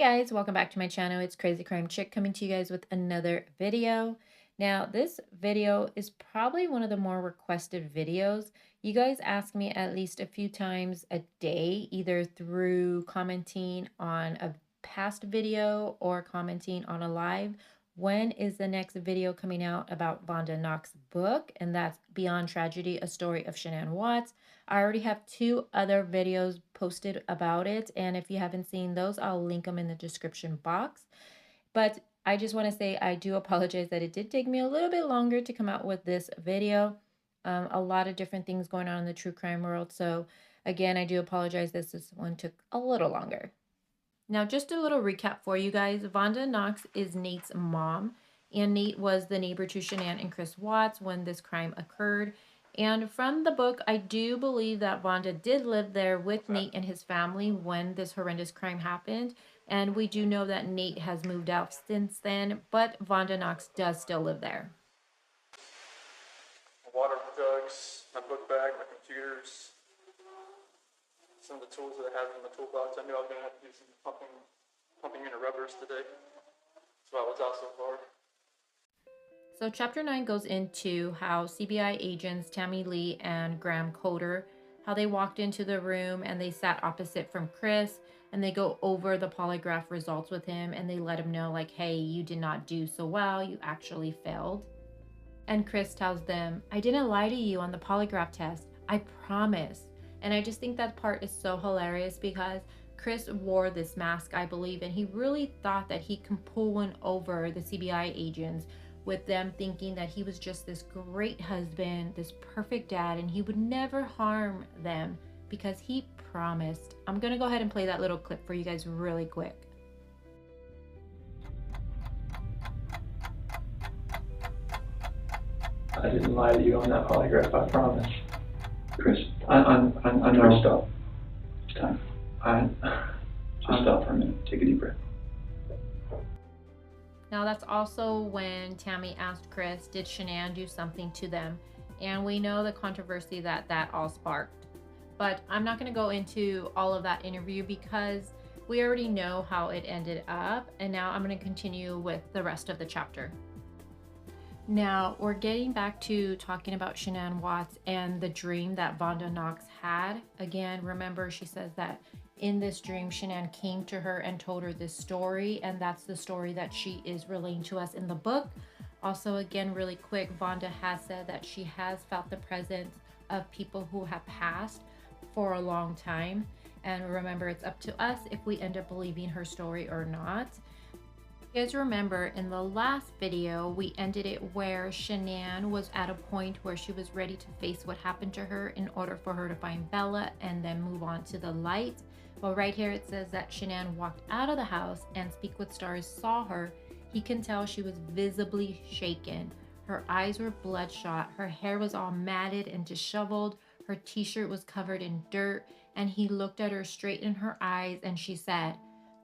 Guys, welcome back to my channel. It's Crazy Crime Chick coming to you guys with another video. Now, this video is probably one of the more requested videos. You guys ask me at least a few times a day, either through commenting on a past video or commenting on a live. When is the next video coming out about Vonda Knox's book? And that's Beyond Tragedy, A Story of Shanann Watts. I already have 2 other videos posted about it, and if you haven't seen those, I'll link them in the description box. But I just want to say I do apologize that it did take me a little bit longer to come out with this video. A lot of different things going on in the true crime world, so again, I do apologize this one took a little longer. Now, just a little recap for you guys. Vonda Knox is Nate's mom, and Nate was the neighbor to Shanann and Chris Watts when this crime occurred. And from the book, I do believe that Vonda did live there with Nate and his family when this horrendous crime happened. And we do know that Nate has moved out since then, but Vonda Knox does still live there. Water jugs, my book bag, my computers, some of the tools that I have in the toolbox. I knew I was going to have to do some pumping unit rubbers today. That's why I was out so far. So chapter 9 goes into how CBI agents Tammy Lee and Graham Coder, how they walked into the room and they sat opposite from Chris, and they go over the polygraph results with him, and they let him know, like, hey, you did not do so well, you actually failed. And Chris tells them, I didn't lie to you on the polygraph test, I promise. And I just think that part is so hilarious because Chris wore this mask, I believe, and he really thought that he can pull one over the CBI agents, with them thinking that he was just this great husband, this perfect dad, and he would never harm them because he promised. I'm gonna go ahead and play that little clip for you guys really quick. I didn't lie to you on that polygraph, I promise. Chris, I know. Chris, stop. It's time. Just stop for a minute. Take a deep breath. Now that's also when Tammy asked Chris, did Shanann do something to them? And we know the controversy that all sparked. But I'm not going to go into all of that interview because we already know how it ended up. And now I'm going to continue with the rest of the chapter. Now we're getting back to talking about Shanann Watts and the dream that Vonda Knox had. Again, remember, she says that in this dream, Shanann came to her and told her this story, and that's the story that she is relaying to us in the book. Also, again, really quick, Vonda has said that she has felt the presence of people who have passed for a long time. And remember, it's up to us if we end up believing her story or not. You guys remember in the last video, we ended it where Shanann was at a point where she was ready to face what happened to her in order for her to find Bella and then move on to the light. Well, right here it says that Shanann walked out of the house and Speak with Stars saw her. He can tell she was visibly shaken. Her eyes were bloodshot. Her hair was all matted and disheveled. Her t-shirt was covered in dirt, and he looked at her straight in her eyes and she said,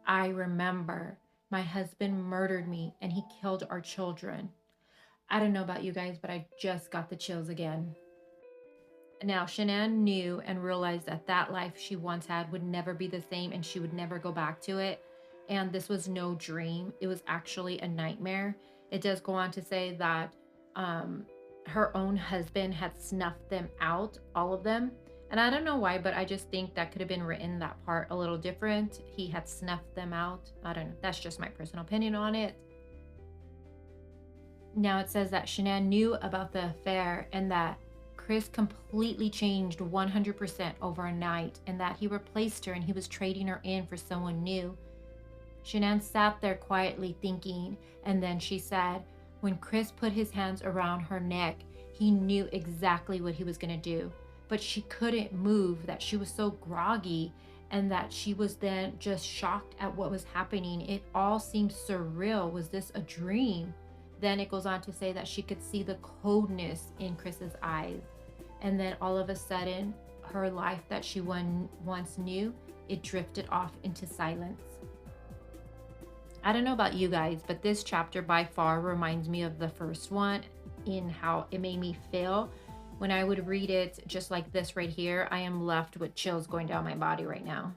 I remember. My husband murdered me and he killed our children. I don't know about you guys, but I just got the chills again. Now, Shanann knew and realized that that life she once had would never be the same and she would never go back to it. And this was no dream. It was actually a nightmare. It does go on to say that her own husband had snuffed them out, all of them. And I don't know why, but I just think that could have been written, that part, a little different. He had snuffed them out. I don't know. That's just my personal opinion on it. Now it says that Shanann knew about the affair and that Chris completely changed 100% overnight, and that he replaced her and he was trading her in for someone new. Shanann sat there quietly thinking, and then she said, when Chris put his hands around her neck, he knew exactly what he was going to do. But she couldn't move, that she was so groggy, and that she was then just shocked at what was happening. It all seemed surreal. Was this a dream? Then it goes on to say that she could see the coldness in Chris's eyes. And then all of a sudden, her life that she once knew, it drifted off into silence. I don't know about you guys, but this chapter by far reminds me of the first one in how it made me feel. When I would read it just like this right here, I am left with chills going down my body right now.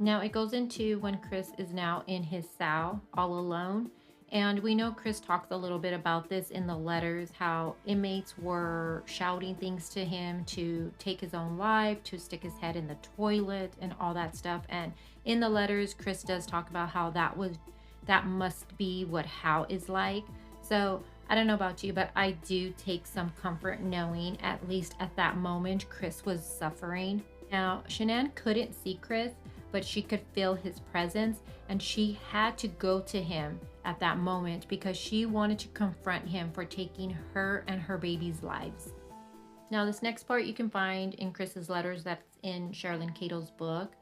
Now it goes into when Chris is now in his cell all alone. And we know Chris talks a little bit about this in the letters, how inmates were shouting things to him to take his own life, to stick his head in the toilet and all that stuff. And in the letters, Chris does talk about how that must be what hell is like. So I don't know about you, but I do take some comfort knowing at least at that moment Chris was suffering. Now Shanann couldn't see Chris, but she could feel his presence, and she had to go to him at that moment because she wanted to confront him for taking her and her baby's lives. Now this next part you can find in Chris's letters, that's in Sherilyn Cato's book,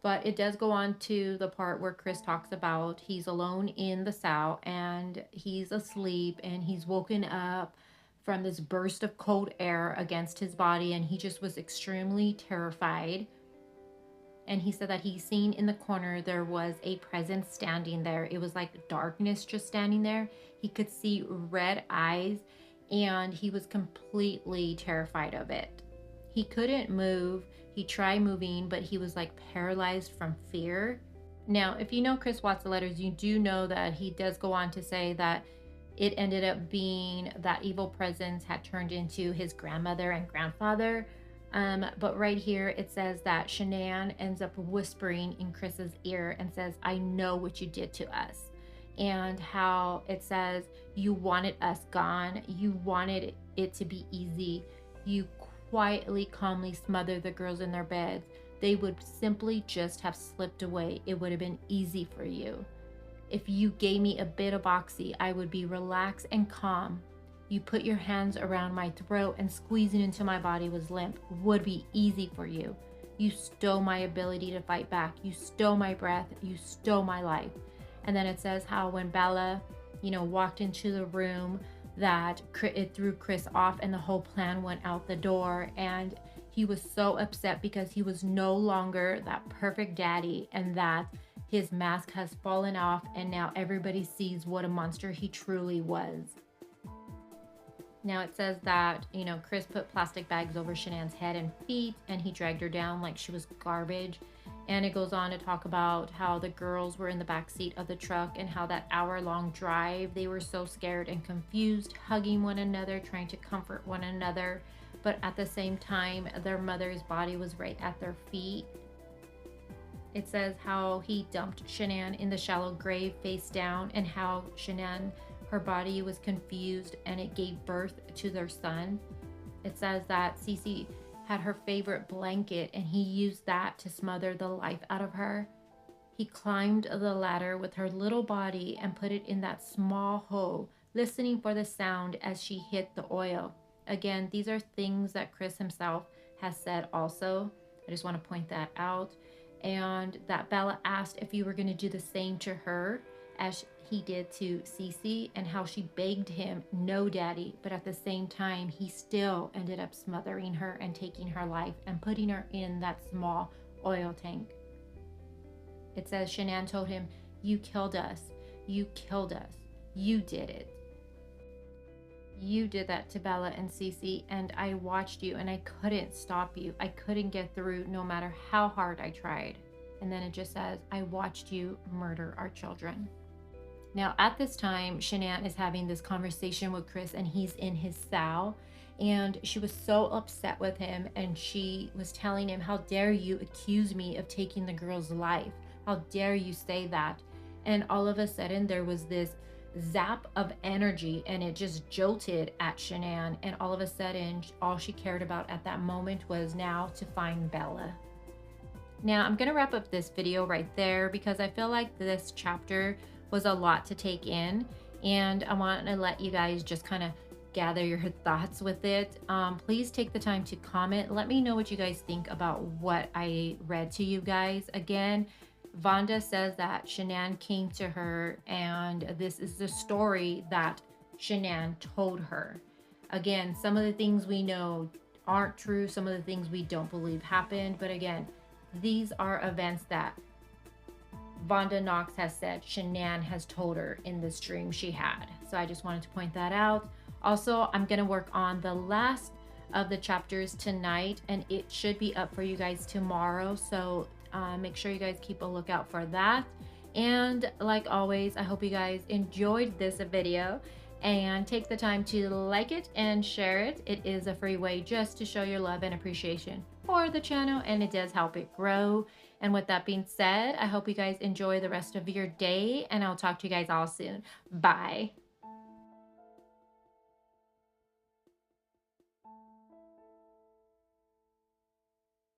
but it does go on to the part where Chris talks about he's alone in the cell and he's asleep and he's woken up from this burst of cold air against his body, and he just was extremely terrified. And he said that he seen in the corner there was a presence standing there. It was like darkness just standing there. He could see red eyes and he was completely terrified of it. He couldn't move. He tried moving, but he was like paralyzed from fear. Now, if you know Chris Watts' letters, you do know that he does go on to say that it ended up being that evil presence had turned into his grandmother and grandfather. But right here it says that Shanann ends up whispering in Chris's ear and says, "I know what you did to us." And how it says, you wanted us gone. You wanted it to be easy. You quietly, calmly smothered the girls in their beds. They would simply just have slipped away. It would have been easy for you. If you gave me a bit of oxy, I would be relaxed and calm. You put your hands around my throat and squeezing into my body was limp. Would be easy for you. You stole my ability to fight back. You stole my breath. You stole my life. And then it says how when Bella, walked into the room, that it threw Chris off and the whole plan went out the door. And he was so upset because he was no longer that perfect daddy, and that his mask has fallen off and now everybody sees what a monster he truly was. Now it says that, Chris put plastic bags over Shanann's head and feet and he dragged her down like she was garbage. And it goes on to talk about how the girls were in the back seat of the truck and how that hour-long drive, they were so scared and confused, hugging one another, trying to comfort one another. But at the same time, their mother's body was right at their feet. It says how he dumped Shanann in the shallow grave face down, and how Shanann, her body was confused and it gave birth to their son. It says that Cece had her favorite blanket and he used that to smother the life out of her. He climbed the ladder with her little body and put it in that small hole, listening for the sound as she hit the oil. Again, these are things that Chris himself has said also. I just want to point that out. And that Bella asked if you were going to do the same to her as he did to Cece, and how she begged him, "No, daddy," but at the same time he still ended up smothering her and taking her life and putting her in that small oil tank. It says Shanann told him, "You killed us. You killed us. You did it. You did that to Bella and Cece, and I watched you and I couldn't stop you. I couldn't get through no matter how hard I tried." And then it just says, "I watched you murder our children." Now at this time, Shanann is having this conversation with Chris and he's in his cell, and she was so upset with him, and she was telling him, "How dare you accuse me of taking the girl's life? How dare you say that?" And all of a sudden there was this zap of energy and it just jolted at Shanann, and all of a sudden all she cared about at that moment was now to find Bella. Now I'm gonna wrap up this video right there because I feel like this chapter was a lot to take in, and I want to let you guys just kind of gather your thoughts with it. Please take the time to comment. Let me know what you guys think about what I read to you guys. Again, Vonda says that Shanann came to her and this is the story that Shanann told her. Again, some of the things we know aren't true, some of the things we don't believe happened, but again, these are events that Vonda Knox has said Shanann has told her in this dream she had. So I just wanted to point that out. Also, I'm going to work on the last of the chapters tonight and it should be up for you guys tomorrow. So Make sure you guys keep a lookout for that. And like always, I hope you guys enjoyed this video, and take the time to like it and share it. It is a free way just to show your love and appreciation for the channel, and it does help it grow. And with that being said, I hope you guys enjoy the rest of your day, and I'll talk to you guys all soon. Bye.